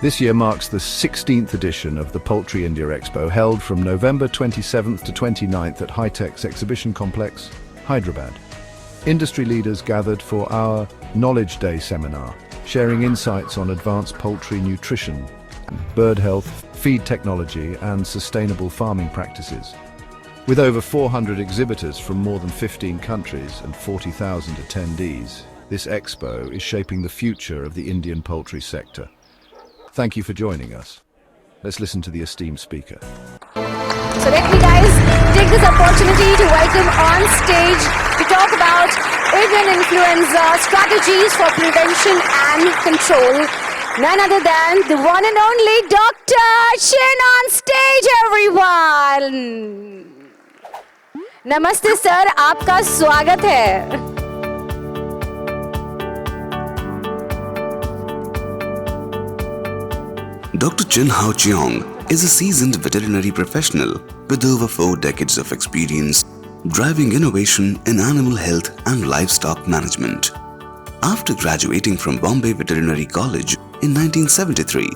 This year marks the 16th edition of the Poultry India Expo, held from November 27th to 29th at Hi-Tech's Exhibition Complex, Hyderabad. Industry leaders gathered for our Knowledge Day seminar, sharing insights on advanced poultry nutrition, bird health, feed technology, and sustainable farming practices. With over 400 exhibitors from more than 15 countries and 40,000 attendees, this expo is shaping the future of the Indian poultry sector. Thank you for joining us. Let's listen to the esteemed speaker. So let me guys take this opportunity to welcome on stage to talk about avian influenza strategies for prevention and control. None other than the one and only Dr. Chin on stage, everyone. Namaste sir, आपका स्वागत है. Dr. Chin Hao Cheong is a seasoned veterinary professional with over 4 decades of experience driving innovation in animal health and livestock management. After graduating from Bombay Veterinary College in 1973,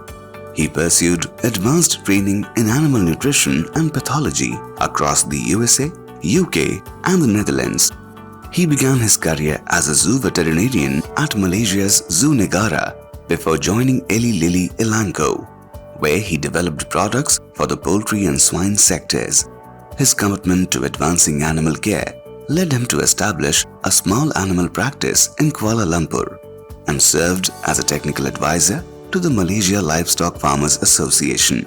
he pursued advanced training in animal nutrition and pathology across the USA, UK, and the Netherlands. He began his career as a zoo veterinarian at Malaysia's Zoo Negara before joining Eli Lilly Elanco, where he developed products for the poultry and swine sectors. His commitment to advancing animal care led him to establish a small animal practice in Kuala Lumpur and served as a technical advisor to the Malaysia Livestock Farmers Association.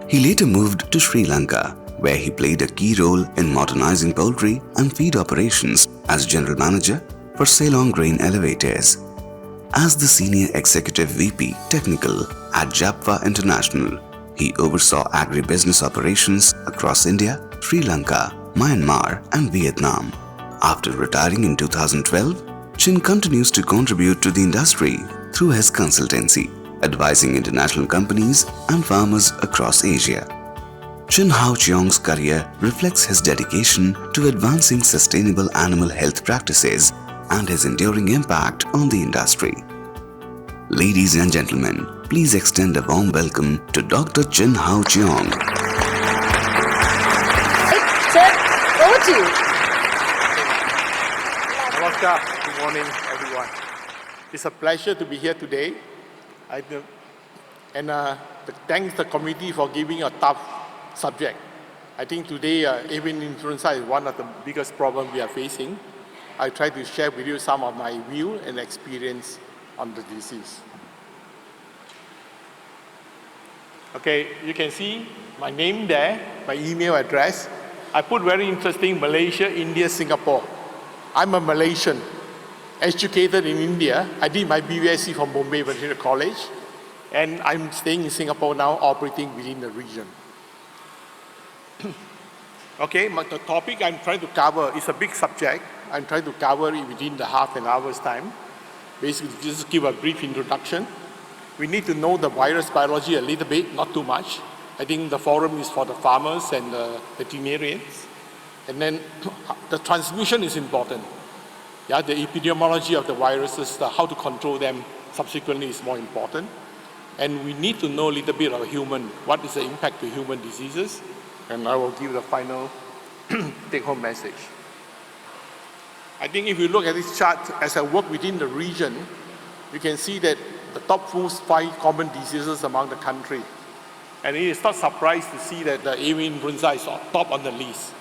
He later moved to Sri Lanka, where he played a key role in modernizing poultry and feed operations as general manager for Ceylon Grain Elevators. As the Senior Executive VP Technical at Japfa International, he oversaw agribusiness operations across India, Sri Lanka, Myanmar, and Vietnam. After retiring in 2012, Chin continues to contribute to the industry through his consultancy, advising international companies and farmers across Asia. Chin Hao Cheong's career reflects his dedication to advancing sustainable animal health practices and his enduring impact on the industry. Ladies and gentlemen, please extend a warm welcome to Dr. Chin Hao Cheong. Sir, over to you. Namaskar. Good morning, everyone. It's a pleasure to be here today. Thanks the committee for giving a tough subject. I think today avian influenza is one of the biggest problems we are facing. I try to share with you some of my view and experience on the disease. Okay, you can see my name there, my email address. I put very interesting Malaysia, India, Singapore. I'm a Malaysian, educated in India. I did my BVSC from Bombay Veterinary College, and I'm staying in Singapore now, operating within the region. Okay, the topic I'm trying to cover is a big subject. I'm trying to cover it within the half an hour's time. Basically, just give a brief introduction. We need to know the virus biology a little bit, not too much. I think the forum is for the farmers and the veterinarians. And then the transmission is important. Yeah, the epidemiology of the viruses, how to control them subsequently is more important. And we need to know a little bit of human, what is the impact to human diseases. And I will give the final take-home message. I think if you look at this chart, as I work within the region, you can see that the top 5 common diseases among the country. And it is not surprised to see that the avian influenza is top on the list.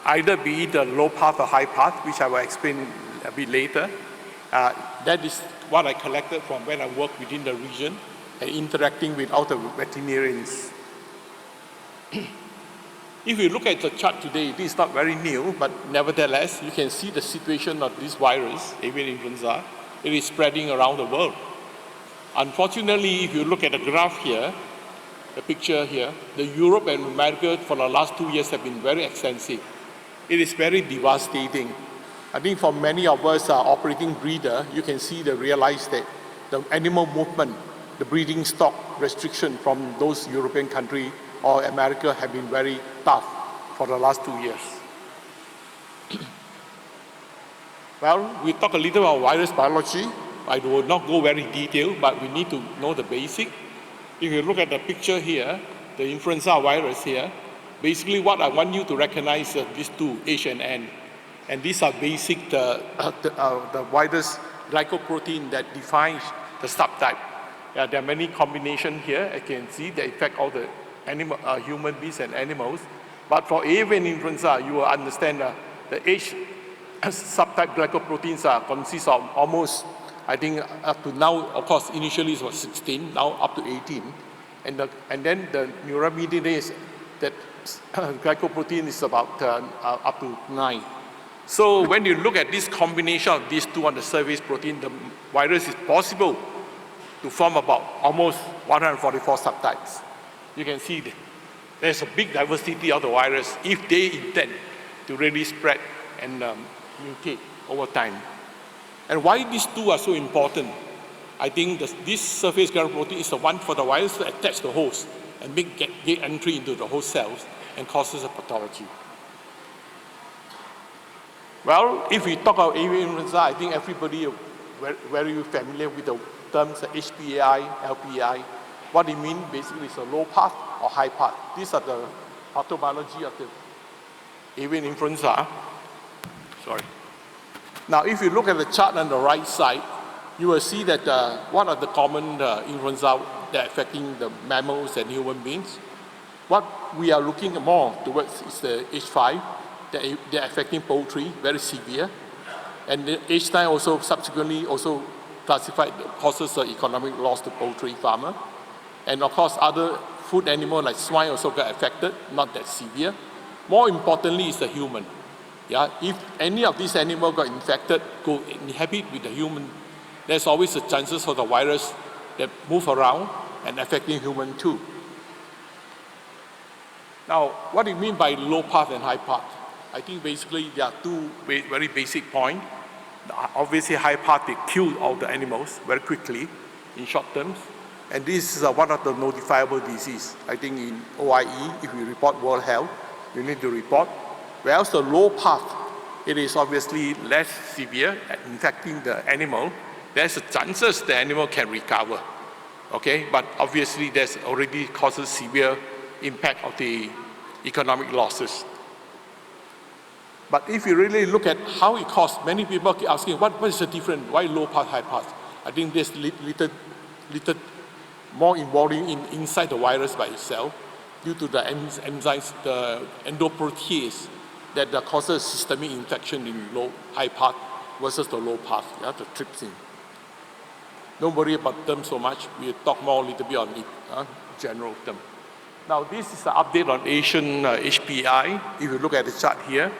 Either be it the low path or high path, which I will explain a bit later. That is what I collected from when I work within the region and interacting with other veterinarians. If you look at the chart today, this is not very new, but nevertheless, you can see the situation of this virus, avian influenza. It is spreading around the world. Unfortunately, if you look at the graph here, the picture here, the Europe and America for the last 2 years have been very extensive. It is very devastating. I think for many of us operating breeder, you can realize that the animal movement, the breeding stock restriction from those European countries or America have been very tough for the last 2 years. Well, we talk a little about virus biology. I will not go very detailed, but we need to know the basic. If you look at the picture here, the influenza virus here, basically what I want you to recognize are these two, H and N. And these are basic, the virus glycoprotein that defines the subtype. There are many combinations here. I can see they affect all the human beings and animals. But for avian influenza, you will understand the H subtype glycoproteins consist of almost, I think, up to now, of course, initially it was 16, now up to 18. And then the neuraminidase, that glycoprotein is about up to 9. So when you look at this combination of these two on the surface protein, the virus is possible to form about almost 144 subtypes. You can see there's a big diversity of the virus if they intend to really spread and mutate over time. And why these two are so important? I think this surface glycoprotein is the one for the virus to attach to the host and get entry into the host cells and causes a pathology. Well, if we talk about avian influenza, I think everybody is very familiar with the terms HPAI, LPAI. What it means basically is a low path or high path. These are the pathobiology of the avian influenza. Sorry. Now, if you look at the chart on the right side, you will see that what are the common influenza that are affecting the mammals and human beings. What we are looking more towards is the H5, they're affecting poultry, very severe. And the H9 also subsequently also classified causes of economic loss to poultry farmer. And of course, other food animals like swine also got affected, not that severe. More importantly is the human. Yeah, if any of these animals got infected, go inhabit with the human, there's always a chances for the virus that move around and affecting human too. Now, what do you mean by low path and high path? I think basically there are two very basic points. Obviously, high path, they kill all the animals very quickly in short terms. And this is one of the notifiable disease. I think in OIE, if you report World Health, you need to report. Whereas the low path, it is obviously less severe at infecting the animal. There's a chances the animal can recover. Okay, but obviously there's already causes severe impact of the economic losses. But if you really look at how it costs, many people keep asking, what is the difference? Why low path, high path? I think there's little more involving inside the virus by itself due to the enzymes, the endoprotease that causes systemic infection in high path versus the low path, the trypsin. Don't worry about them so much. We'll talk more a little bit on it, general term. Now, this is the update on Asian HPI. If you look at the chart here,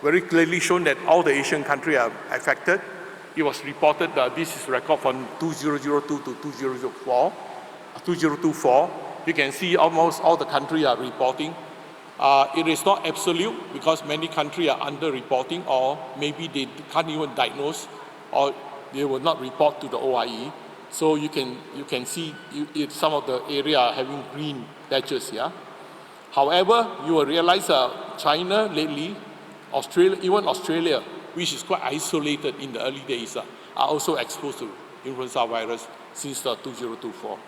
very clearly shown that all the Asian countries are affected. It was reported that this is record from 2002 to 2024. You can see almost all the countries are reporting. It is not absolute because many countries are under-reporting or maybe they can't even diagnose or they will not report to the OIE. So you can see some of the area are having green patches here. However, you will realize China lately, Australia, even Australia, which is quite isolated in the early days, are also exposed to influenza virus since 2024.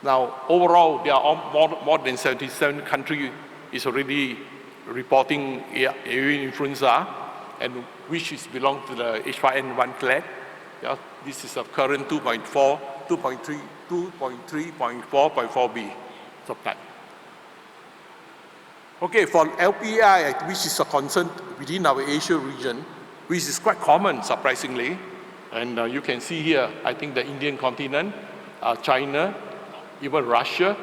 Now, overall, there are more than 77 countries is already reporting avian influenza, and which is belong to the H5N1 clade. Yeah, this is a current 2.4, 2.3, 2.3.4.4b subtype. Okay, for LPI, which is a concern within our Asia region, which is quite common, surprisingly, and you can see here, I think the Indian continent, China, even Russia,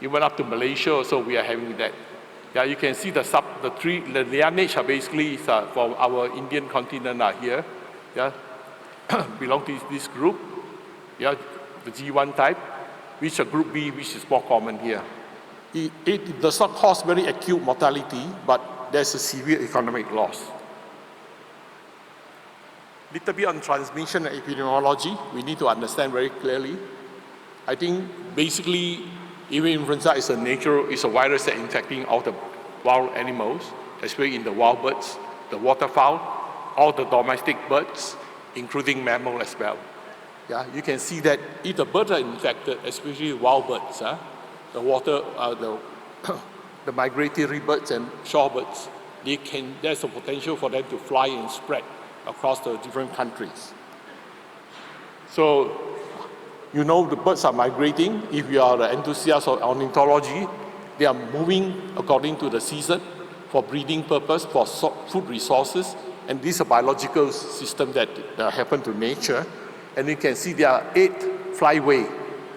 even up to Malaysia also we are having that. Yeah, you can see the lineage are basically for our Indian continent are here. Yeah, belong to this group. Yeah, the G1 type, which is group B, which is more common here. It does not cause very acute mortality, but there's a severe economic loss. Little bit on transmission and epidemiology, we need to understand very clearly. I think basically avian influenza is a virus that infecting all the wild animals, especially in the wild birds, the waterfowl, all the domestic birds, including mammal as well. Yeah, you can see that if the birds are infected, especially wild birds, the water, the migratory birds and shorebirds, there's a potential for them to fly and spread across the different countries. So, you know the birds are migrating. If you are an enthusiast of ornithology, they are moving according to the season for breeding purpose, for food resources, and these are biological systems that happen to nature. And you can see there are 8 flyway,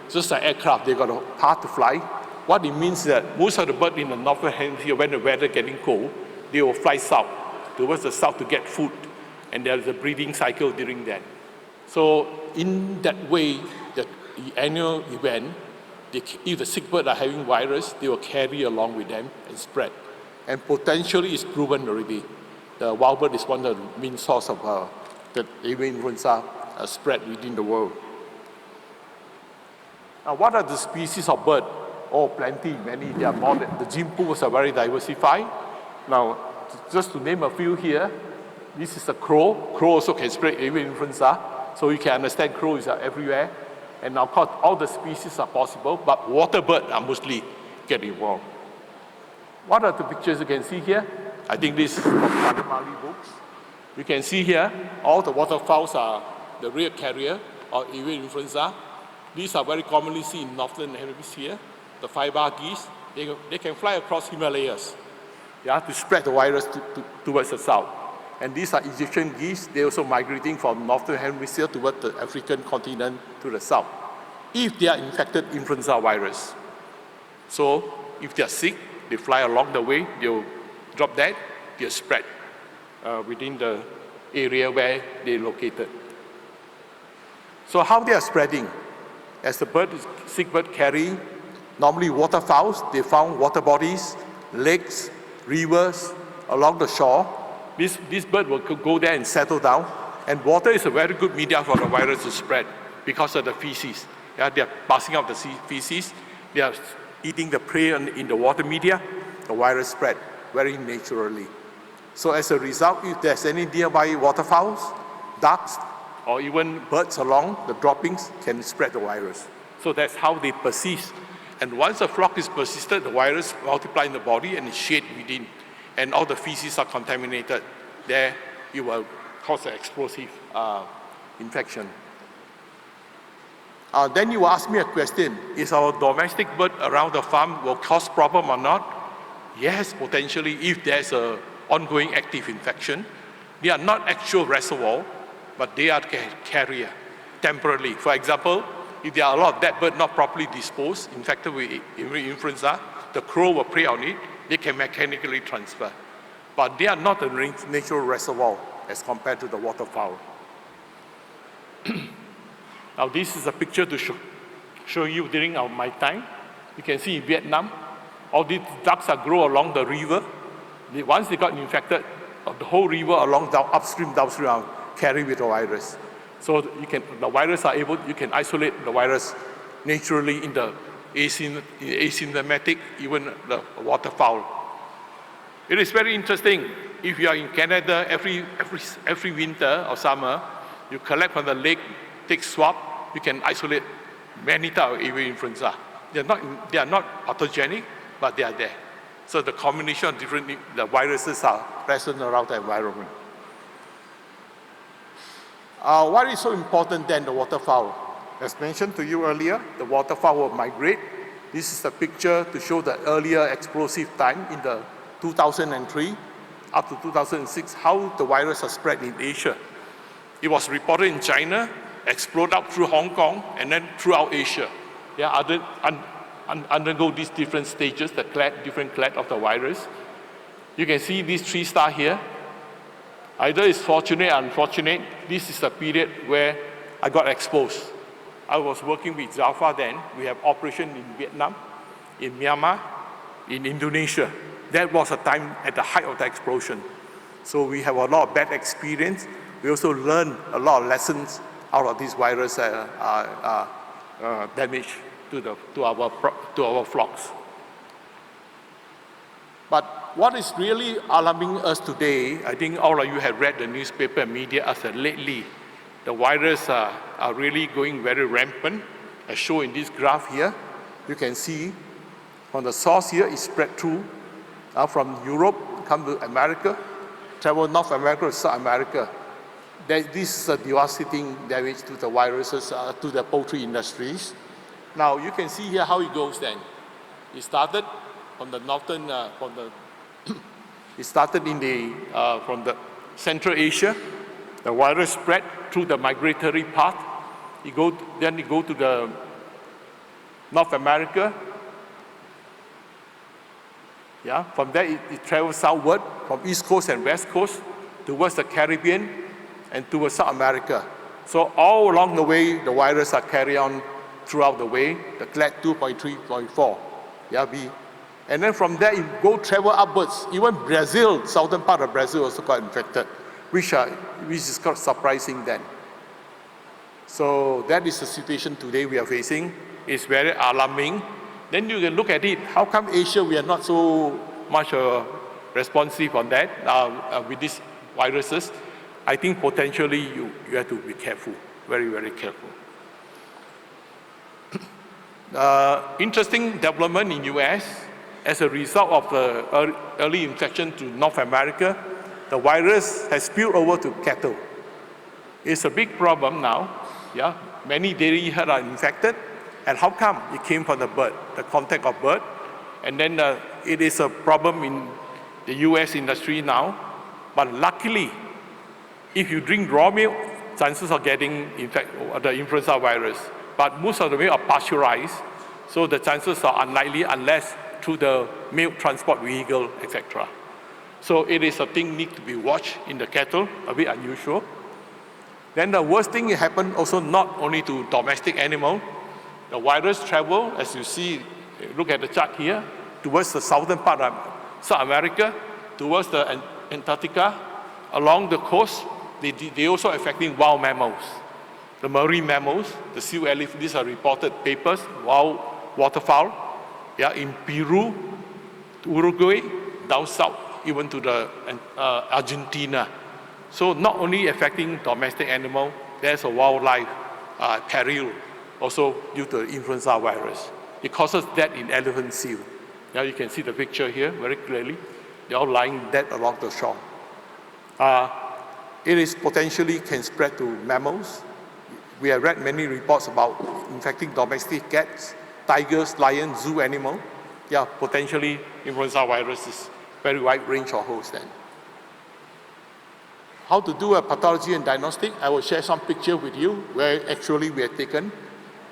just like aircraft, they got a path to fly. What it means is that most of the birds in the northern hemisphere, when the weather getting cold, they will fly south, towards the south to get food, and there's a breeding cycle during that. So in that way, the annual event, if the sick birds are having virus, they will carry along with them and spread. And potentially it's proven already. The wild bird is one of the main source of the avian influenza spread within the world. Now, what are the species of bird? Oh, plenty, many. There are more. The gene pools are very diversified. Now, just to name a few here, this is a crow. Crow also can spread avian influenza, so you can understand crows are everywhere. And of course, all the species are possible, but water birds are mostly get involved. What are the pictures you can see here? I think this is from Mali books. You can see here, all the waterfowls are the real carrier of avian influenza. These are very commonly seen in northern hemisphere. The five-bar geese, they can fly across Himalayas, to spread the virus towards the south. And these are Egyptian geese. They're also migrating from northern hemisphere towards the African continent to the south, if they are infected influenza virus. So if they are sick, they fly along the way, they'll drop dead, they'll spread within the area where they're located. So how they are spreading? As the sick bird carry, normally waterfowls, they found water bodies, lakes, rivers along the shore. This bird will go there and settle down. And water is a very good media for the virus to spread because of the feces. Yeah, they are passing out the feces. They are eating the prey in the water media. The virus spread very naturally. So as a result, if there's any nearby waterfowls, ducks, or even birds along, the droppings can spread the virus. So that's how they persist. And once a flock is persisted, the virus multiplies in the body and is shed within. And all the feces are contaminated. There, it will cause an explosive infection. Then you ask me a question, is our domestic bird around the farm will cause problem or not? Yes, potentially, if there's an ongoing active infection. They are not actual reservoir, but they are carrier temporarily. For example, if there are a lot of dead birds not properly disposed, infected with influenza, the crow will prey on it, they can mechanically transfer. But they are not a natural reservoir as compared to the waterfowl. Now this is a picture to show you during my time. You can see in Vietnam, all these ducks are grow along the river. Once they got infected, the whole river along upstream, downstream carry with the virus. So the virus are able, you can isolate the virus naturally in the asymptomatic, even the waterfowl. It is very interesting. If you are in Canada, every winter or summer, you collect from the lake, take swab, you can isolate many types of avian influenza. They are not pathogenic, but they are there. So the combination of the viruses are present around the environment. What is so important then, the waterfowl? As mentioned to you earlier, the waterfowl will migrate. This is a picture to show the earlier explosive time in the 2003 up to 2006, how the virus has spread in Asia. It was reported in China, exploded up through Hong Kong, and then throughout Asia. They undergo these different stages, the different clade of the virus. You can see these 3 stars here. Either it's fortunate or unfortunate. This is the period where I got exposed. I was working with Zalfa then. We have operations in Vietnam, in Myanmar, in Indonesia. That was a time at the height of the explosion. So we have a lot of bad experience. We also learned a lot of lessons out of this virus damage to our flocks. But what is really alarming us today, I think all of you have read the newspaper and media as lately, the virus are really going very rampant, as shown in this graph here. You can see from the source here, it spread through from Europe, come to America, travel North America to South America. This is a devastating damage to the viruses, to the poultry industries. Now you can see here how it goes then. It started from the northern, it started in from the Central Asia. The virus spread through the migratory path. Then it go to the North America. Yeah, from there it travels southward from East Coast and West Coast towards the Caribbean and towards South America. So all along the way, the virus are carried on throughout the way, the clade 2.3.4, yeah, B. And then from there, it travel upwards. Even Brazil, southern part of Brazil also got infected, which is quite surprising then. So that is the situation today we are facing. It's very alarming. Then you can look at it, how come Asia, we are not so much responsive on that with these viruses? I think potentially you have to be careful, very, very careful. Interesting development in US, as a result of the early infection to North America, the virus has spilled over to cattle. It's a big problem now. Yeah, many dairy herds are infected. And how come? It came from the bird, the contact of bird. And then it is a problem in the US industry now. But luckily, if you drink raw milk, chances of getting the influenza virus. But most of the milk are pasteurized, so the chances are unlikely unless through the milk transport vehicle, etc. So it is a thing need to be watched in the cattle, a bit unusual. Then the worst thing happened also not only to domestic animal. The virus travel, as you see, look at the chart here, towards the southern part of South America, towards the Antarctica, along the coast. They also affecting wild mammals. The marine mammals, the sea elephant, these are reported papers, wild waterfowl, yeah, in Peru, Uruguay, down south, even to the Argentina. So not only affecting domestic animal, there's a wildlife peril also due to the influenza virus. It causes death in elephant seal. Now you can see the picture here very clearly. They're all lying dead along the shore. It is potentially can spread to mammals. We have read many reports about infecting domestic cats, tigers, lions, zoo animal. Yeah, potentially influenza virus is very wide range of hosts then. How to do a pathology and diagnostic? I will share some picture with you where actually we have taken.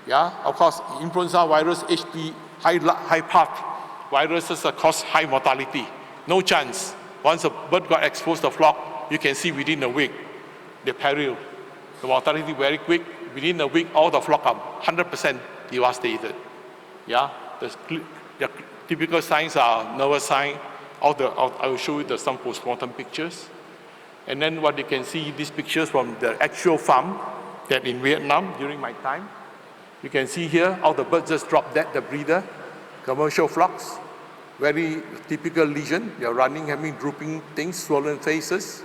Yeah, of course, influenza virus, HP, high path viruses cause high mortality. No chance. Once a bird got exposed to the flock, you can see within a week, the peril. The mortality very quick. Within a week, all the flock are 100% devastated. Yeah, the typical signs are nervous sign. I will show you some postmortem pictures. And then what you can see, these pictures from the actual farm that in Vietnam during my time. You can see here how the birds just drop dead, the breeder, commercial flocks, very typical lesion. They're running, having drooping things, swollen faces.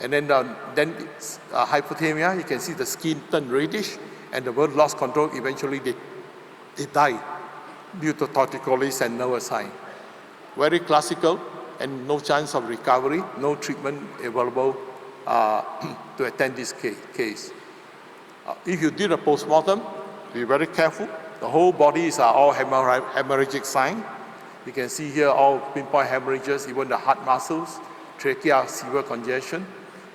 And then it's hypothermia. You can see the skin turn reddish, and the bird lost control. Eventually, they die due to torticollis and nervous sign. Very classical, and no chance of recovery, no treatment available to attend this case. If you did a postmortem, be very careful. The whole bodies are all hemorrhagic sign. You can see here all pinpoint hemorrhages, even the heart muscles, trachea, severe congestion.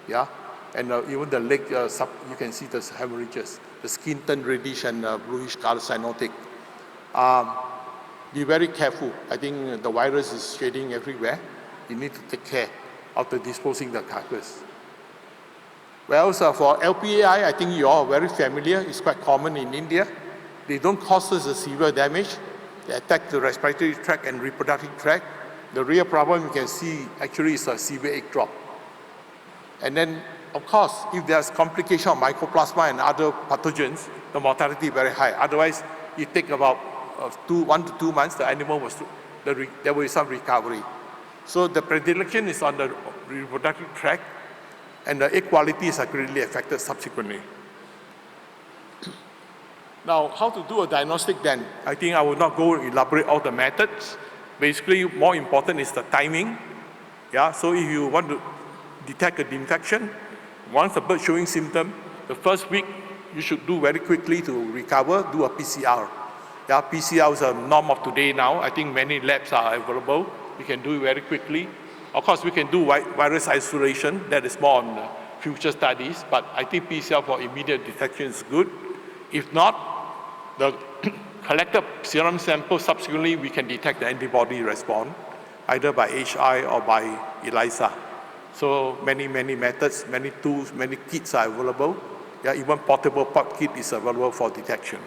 Yeah, and even the leg, you can see the hemorrhages. The skin turned reddish and bluish color, cyanotic. Be very careful. I think the virus is shedding everywhere. You need to take care after disposing the carcass. Well, so for LPAI, I think you all are very familiar. It's quite common in India. They don't cause us a severe damage. They attack the respiratory tract and reproductive tract. The real problem you can see actually is a severe egg drop. And then, of course, if there's complication of mycoplasma and other pathogens, the mortality is very high. Otherwise, it takes about 1 to 2 months, the animal there will be some recovery. So the predilection is on the reproductive tract, and the egg quality is greatly affected subsequently. Now, how to do a diagnostic then? I think I will not go elaborate all the methods. Basically, more important is the timing. Yeah, so if you want to detect an infection, once the bird showing symptom, the first week you should do very quickly to recover, do a PCR. Yeah, PCR is a norm of today now. I think many labs are available. We can do it very quickly. Of course, we can do virus isolation. That is more on future studies, but I think PCR for immediate detection is good. If not, the collected serum sample, subsequently we can detect the antibody response, either by HI or by ELISA. So many methods, many tools, many kits are available. Yeah, even portable pop kit is available for detection.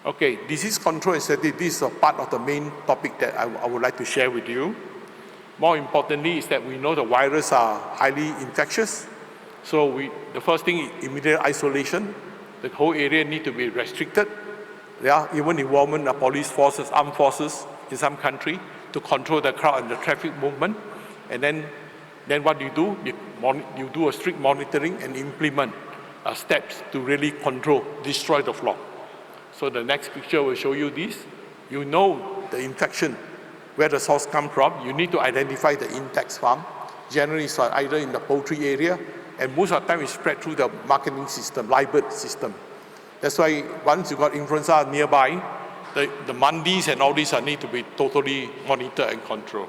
Okay, disease control and statistics, this is a part of the main topic that I would like to share with you. More importantly is that we know the viruses are highly infectious. So the first thing is immediate isolation. The whole area need to be restricted. Yeah, even involvement of police forces, armed forces in some country to control the crowd and the traffic movement. And then what you do? You do a strict monitoring and implement steps to really control, destroy the flock. So the next picture will show you this. You know the infection, where the source comes from. You need to identify the index farm. Generally, it's either in the poultry area, and most of the time it's spread through the marketing system, live bird system. That's why once you got influenza nearby, the mandis and all these need to be totally monitored and controlled.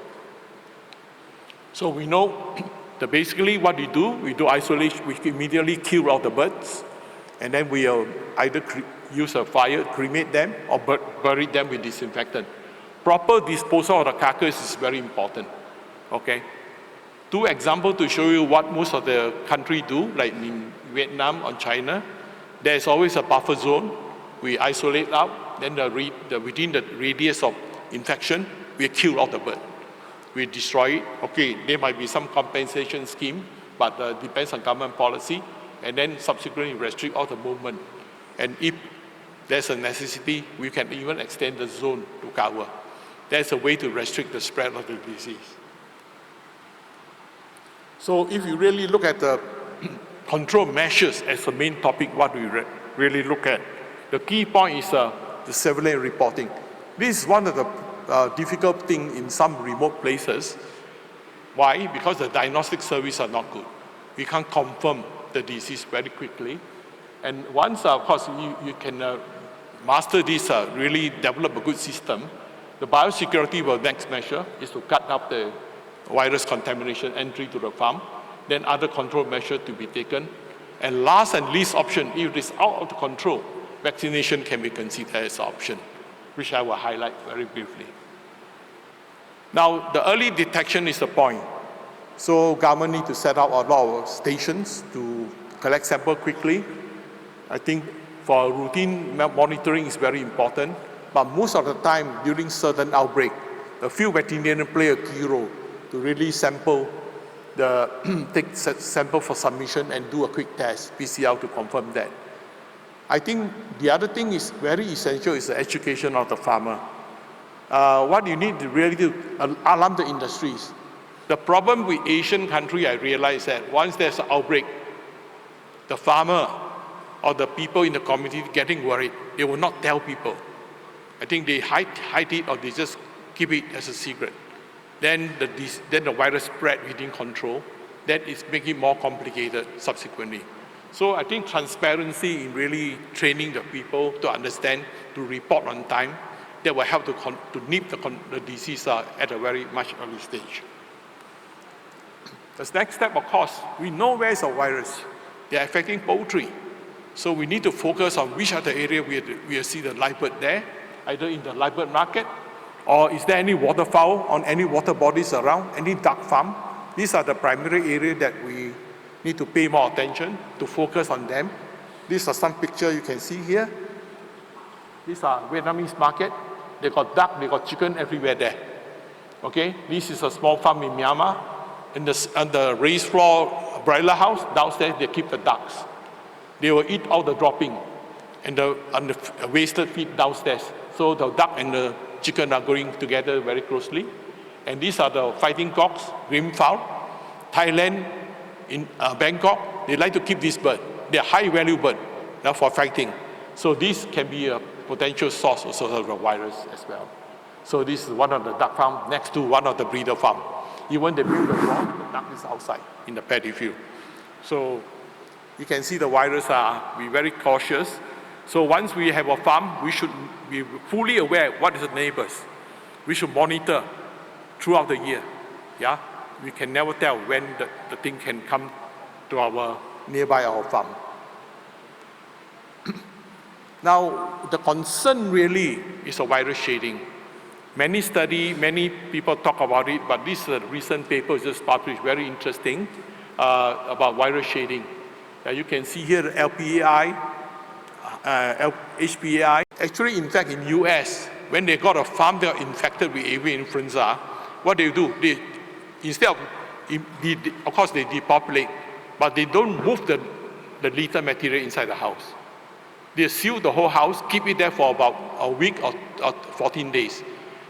So we know that basically what we do isolation, we immediately kill all the birds, and then we either use a fire, cremate them, or bury them with disinfectant. Proper disposal of the carcass is very important, okay? Two examples to show you what most of the country do, like in Vietnam or China. There's always a buffer zone. We isolate out, then within the radius of infection, we kill all the bird. We destroy it. Okay, there might be some compensation scheme, but depends on government policy, and then subsequently restrict all the movement. And if there's a necessity, we can even extend the zone to cover. That's a way to restrict the spread of the disease. So if you really look at the control measures as the main topic, what we really look at, the key point is the surveillance reporting. This is one of the difficult things in some remote places. Why? Because the diagnostic service are not good. We can't confirm the disease very quickly. And once, of course, you can master this, really develop a good system, the biosecurity will next measure is to cut up the virus contamination entry to the farm, then other control measures to be taken. And last and least option, if it is out of control, vaccination can be considered as an option, which I will highlight very briefly. Now, the early detection is the point. So government need to set up a lot of stations to collect sample quickly. I think for routine monitoring is very important, but most of the time during certain outbreak, the field veterinarian play a key role to really sample take sample for submission and do a quick test, PCR, to confirm that. I think the other thing is very essential is the education of the farmer. What you need to really do, alarm the industries. The problem with Asian country, I realize that once there's an outbreak, the farmer or the people in the community getting worried, they will not tell people. I think they hide it, or they just keep it as a secret. Then the virus spread within control. That is making it more complicated subsequently. So I think transparency in really training the people to understand, to report on time, that will help to nip the disease at a very much early stage. The next step, of course, we know where is the virus. They are affecting poultry. So we need to focus on which are the areas we see the live bird there, either in the live bird market, or is there any waterfowl on any water bodies around, any duck farm. These are the primary areas that we need to pay more attention, to focus on them. These are some pictures you can see here. These are Vietnamese market. They got duck, they got chicken everywhere there. Okay, this is a small farm in Myanmar. On the raised floor broiler house, downstairs they keep the ducks. They will eat all the dropping and the wasted feed downstairs. So the duck and the chicken are going together very closely. And these are the fighting cocks, green fowl. Thailand, in Bangkok, they like to keep this bird. They're high value bird. for fighting. So this can be a potential source also of the virus as well. So this is one of the duck farm next to one of the breeder farm. Even they build the wall, the duck is outside in the paddy field. So you can see the virus be very cautious. So once we have a farm, we should be fully aware what is the neighbors. We should monitor throughout the year. Yeah, we can never tell when the thing can come to our nearby our farm. Now, the concern really is a virus shading. Many study, many people talk about it, but this recent paper just published, very interesting, about virus shading. You can see here LPAI, HPAI. Actually, in fact, in US, when they got a farm that are infected with avian influenza, what they do, instead of course they depopulate, but they don't move the lethal material inside the house. They seal the whole house, keep it there for about a week or 14 days.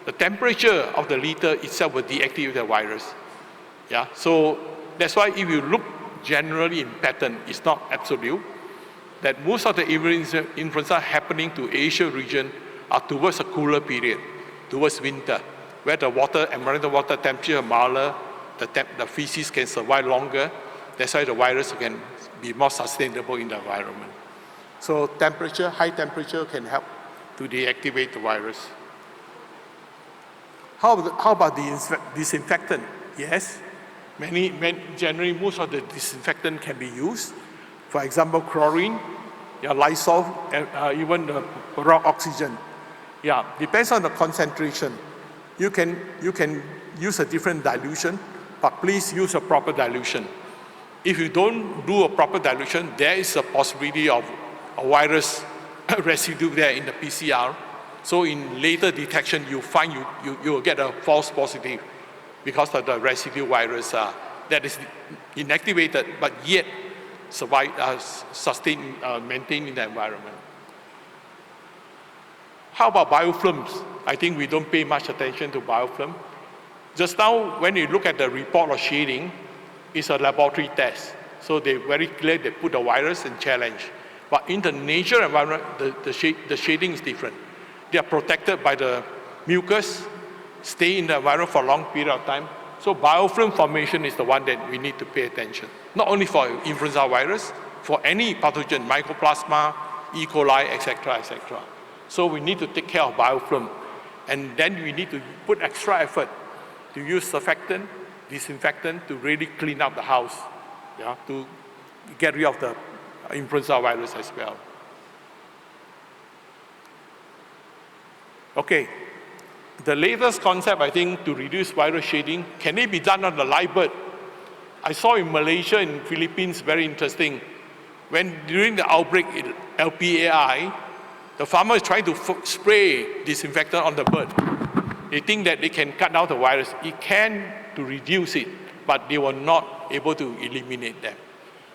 The temperature of the litter itself will deactivate the virus. Yeah, so that's why if you look generally in pattern, it's not absolute, that most of the avian influenza happening to Asia region are towards a cooler period, towards winter, where the water, environmental water temperature milder, the feces can survive longer. That's why the virus can be more sustainable in the environment. So temperature, high temperature can help to deactivate the virus. How about the disinfectant? Yes, generally most of the disinfectant can be used. For example, chlorine, Lysol, even the peroxygen. Yeah, depends on the concentration. You can use a different dilution, but please use a proper dilution. If you don't do a proper dilution, there is a possibility of a virus residue there in the PCR. So in later detection, you find you will get a false positive because of the residue virus that is inactivated, but yet maintained in the environment. How about biofilms? I think we don't pay much attention to biofilm. Just now, when you look at the report of shading, it's a laboratory test. So they very clear, they put the virus in challenge. But in the nature environment, the shading is different. They are protected by the mucus, stay in the environment for a long period of time. So biofilm formation is the one that we need to pay attention. Not only for influenza virus, for any pathogen, mycoplasma, E. coli, etc., etc. So we need to take care of biofilm. And then we need to put extra effort to use surfactant, disinfectant to really clean up the house, yeah, to get rid of the influenza virus as well. Okay, the latest concept, I think, to reduce virus shading, can it be done on the live bird? I saw in Malaysia and Philippines, very interesting. During the outbreak in LPAI, the farmer is trying to spray disinfectant on the bird. They think that they can cut down the virus. It can to reduce it, but they were not able to eliminate them.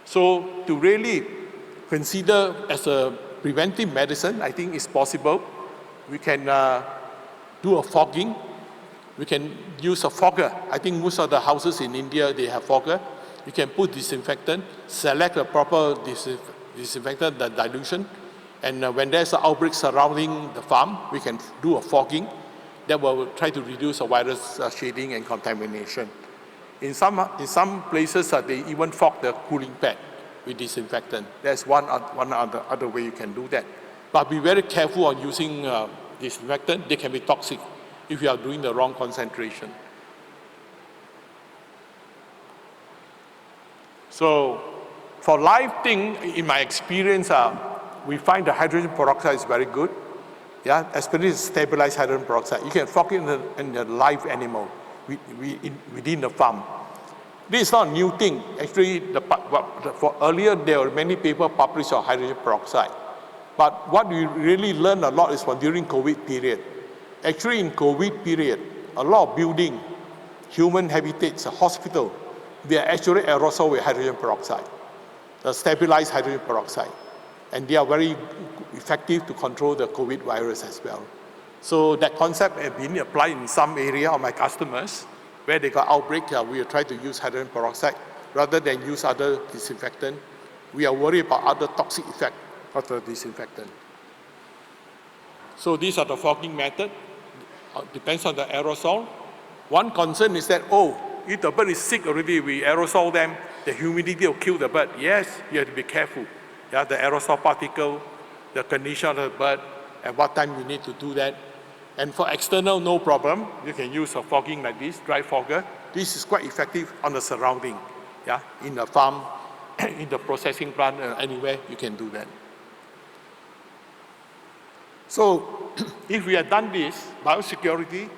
So to really consider as a preventive medicine, I think it's possible. We can do a fogging. We can use a fogger. I think most of the houses in India, they have fogger. You can put disinfectant, select a proper disinfectant, the dilution, and when there's an outbreak surrounding the farm, we can do a fogging that will try to reduce the virus shading and contamination. In some places, they even fog the cooling pad with disinfectant. That's one other way you can do that. But be very careful on using disinfectant. They can be toxic if you are doing the wrong concentration. So for live thing, in my experience, we find the hydrogen peroxide is very good. Yeah, especially stabilized hydrogen peroxide. You can fog it in the live animal within the farm. This is not a new thing. Actually, for earlier, there were many papers published on hydrogen peroxide. But what we really learned a lot is during COVID period. Actually, in COVID period, a lot of building, human habitats, hospital, they are actually aerosol with hydrogen peroxide, the stabilized hydrogen peroxide. And they are very effective to control the COVID virus as well. So that concept has been applied in some area of my customers where they got outbreak. We try to use hydrogen peroxide rather than use other disinfectant. We are worried about other toxic effect of the disinfectant. So these are the fogging method. Depends on the aerosol. One concern is that, if the bird is sick already, we aerosol them, the humidity will kill the bird. Yes, you have to be careful. Yeah, the aerosol particle, the condition of the bird, at what time you need to do that. And for external, no problem. You can use a fogging like this, dry fogger. This is quite effective on the surrounding. Yeah, in the farm, in the processing plant, anywhere, you can do that. So if we have done this, biosecurity,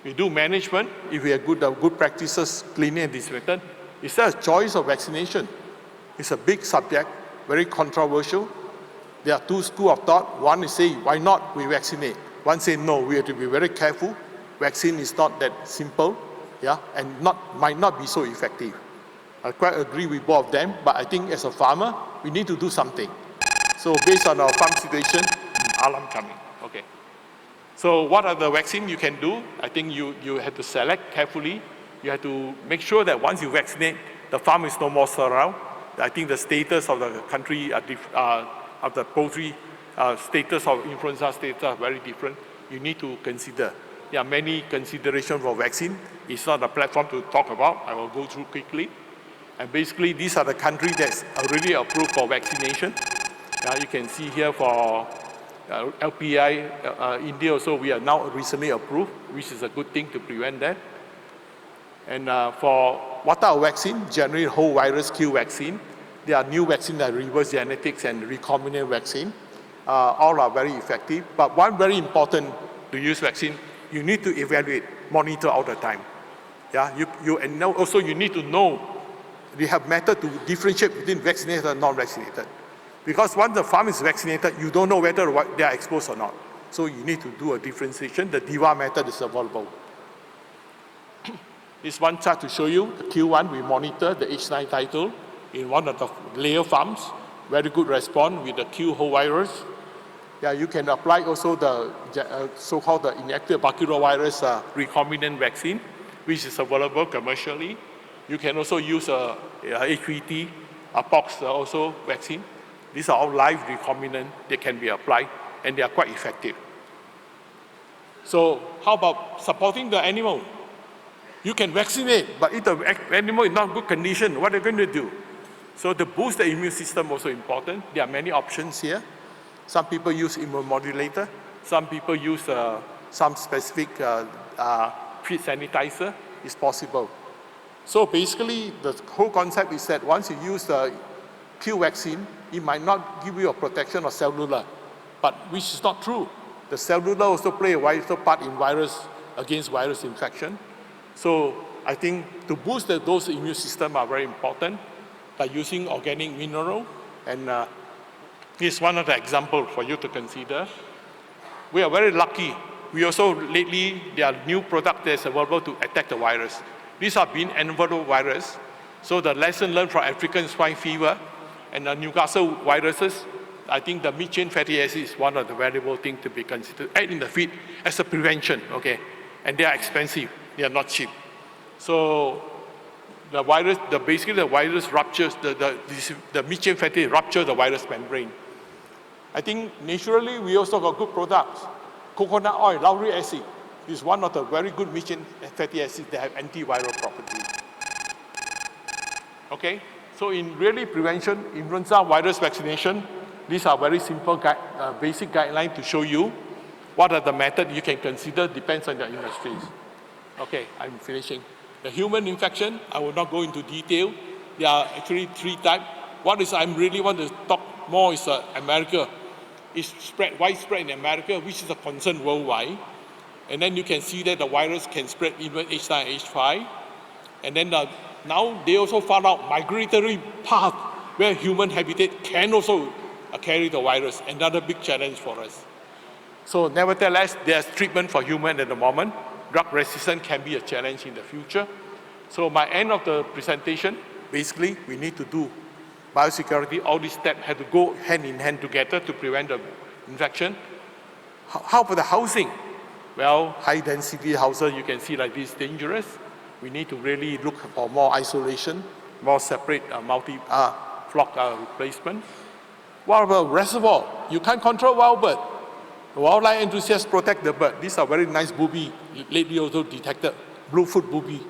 we do management, if we have good practices, cleaning and disinfectant, it's a choice of vaccination. It's a big subject, very controversial. There are two schools of thought. One is saying, why not we vaccinate? One say, no, we have to be very careful. Vaccine is not that simple, yeah, and might not be so effective. I quite agree with both of them, but I think as a farmer, we need to do something. So based on our farm situation, alarm coming, okay. So what are the vaccines you can do? I think you have to select carefully. You have to make sure that once you vaccinate, the farm is no more sterile. I think the status of the country, of the poultry status of influenza status are very different. You need to consider. There are many considerations for vaccine. It's not a platform to talk about. I will go through quickly. And basically, these are the countries that's already approved for vaccination. You can see here for LPI, India also, we are now recently approved, which is a good thing to prevent that. And for what type of vaccine? Generally, whole virus kill vaccine. There are new vaccines like reverse genetics and recombinant vaccine. All are very effective. But one very important to use vaccine, you need to evaluate, monitor all the time. And now also you need to know, you have method to differentiate between vaccinated and non-vaccinated. Because once the farm is vaccinated, you don't know whether they are exposed or not. So you need to do a differentiation. The DIVA method is available. This one chart to show you, the Q1, we monitor the H9 title in one of the layer farms. Very good response with the Q whole virus. You can apply also the so-called the inactive baculovirus recombinant vaccine, which is available commercially. You can also use HPT, pox also vaccine. These are all live recombinant. They can be applied, and they are quite effective. So how about supporting the animal? You can vaccinate, but if the animal is not in good condition, what are you going to do? So to boost the immune system also important. There are many options here. Some people use immunomodulator. Some people use some specific feed sanitizer. It's possible. So basically, the whole concept is that once you use the Q vaccine, it might not give you a protection of cellular, but which is not true. The cellular also play a vital part in against virus infection. So I think to boost those immune system are very important by using organic mineral. And here's one of the examples for you to consider. We are very lucky. We also lately, there are new products that's available to attack the virus. These are being enveloped virus. So the lesson learned from African swine fever and the Newcastle viruses, I think the mid-chain fatty acid is one of the valuable things to be considered. Add in the feed as a prevention, okay? And they are expensive, they are not cheap. So the virus, basically the virus ruptures, the mid-chain fatty rupture the virus membrane. I think naturally we also got good products. Coconut oil, lauric acid is one of the very good mid-chain fatty acids that have antiviral properties. Okay, so in really prevention, influenza virus vaccination, these are very simple basic guidelines to show you what are the methods you can consider, depends on the industries. Okay, I'm finishing. The human infection, I will not go into detail. There are actually 3 types. What is I really want to talk more is America. It's widespread in America, which is a concern worldwide. And then you can see that the virus can spread even H9, H5. And then now they also found out migratory path where human habitat can also carry the virus, another big challenge for us. So nevertheless, there's treatment for human at the moment. Drug resistance can be a challenge in the future. So my end of the presentation, basically, we need to do biosecurity. All these steps have to go hand in hand together to prevent the infection. How about the housing? Well, high density houses, you can see like this, dangerous. We need to really look for more isolation, more separate flock replacement. What about reservoir? You can't control wild bird. Wildlife enthusiasts protect the bird. These are very nice booby, lately also detected, bluefoot booby.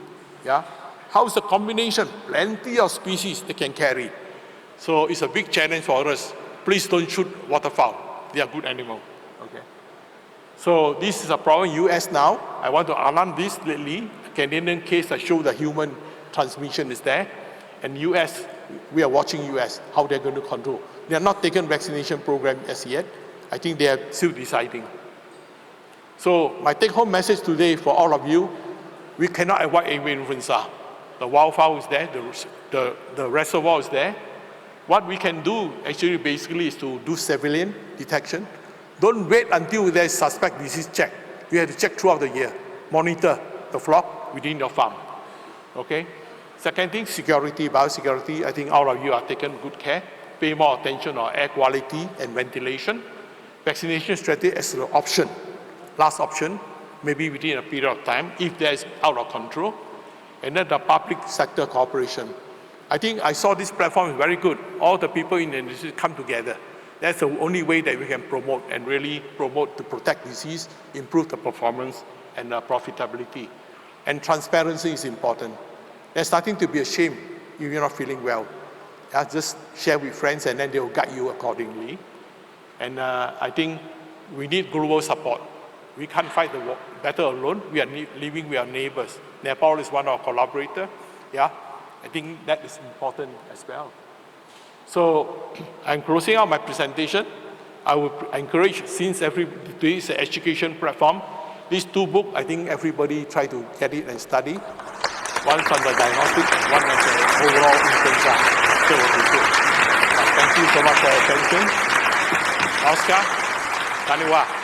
Yeah? How is the combination? Plenty of species they can carry. So it's a big challenge for us. Please don't shoot waterfowl. They are good animals. Okay. So this is a problem in US now. I want to alarm this lately. Canadian case that show the human transmission is there. And US, we are watching US, how they're going to control. They have not taken vaccination program as yet. I think they are still deciding. So my take-home message today for all of you, we cannot avoid avian influenza. The wildfowl is there, the reservoir is there. What we can do actually basically is to do surveillance detection. Don't wait until there is suspect disease check. You have to check throughout the year. Monitor the flock within your farm. Okay? Second thing, security, biosecurity. I think all of you are taking good care. Pay more attention on air quality and ventilation. Vaccination strategy as an option. Last option, maybe within a period of time, if there is out of control. And then the public sector cooperation. I think I saw this platform is very good. All the people in the industry come together. That's the only way that we can promote and really promote to protect disease, improve the performance and profitability. And transparency is important. There's nothing to be ashamed if you're not feeling well. Just share with friends and then they will guide you accordingly. And I think we need global support. We can't fight the battle alone. We are living with our neighbors. Nepal is one of our collaborators. Yeah, I think that is important as well. So I'm closing out my presentation. I would encourage, since today is an education platform, these two books, I think everybody try to get it and study. One on the diagnostic, one on the overall influenza. So thank you so much for your attention. Oscar, Kaniwa.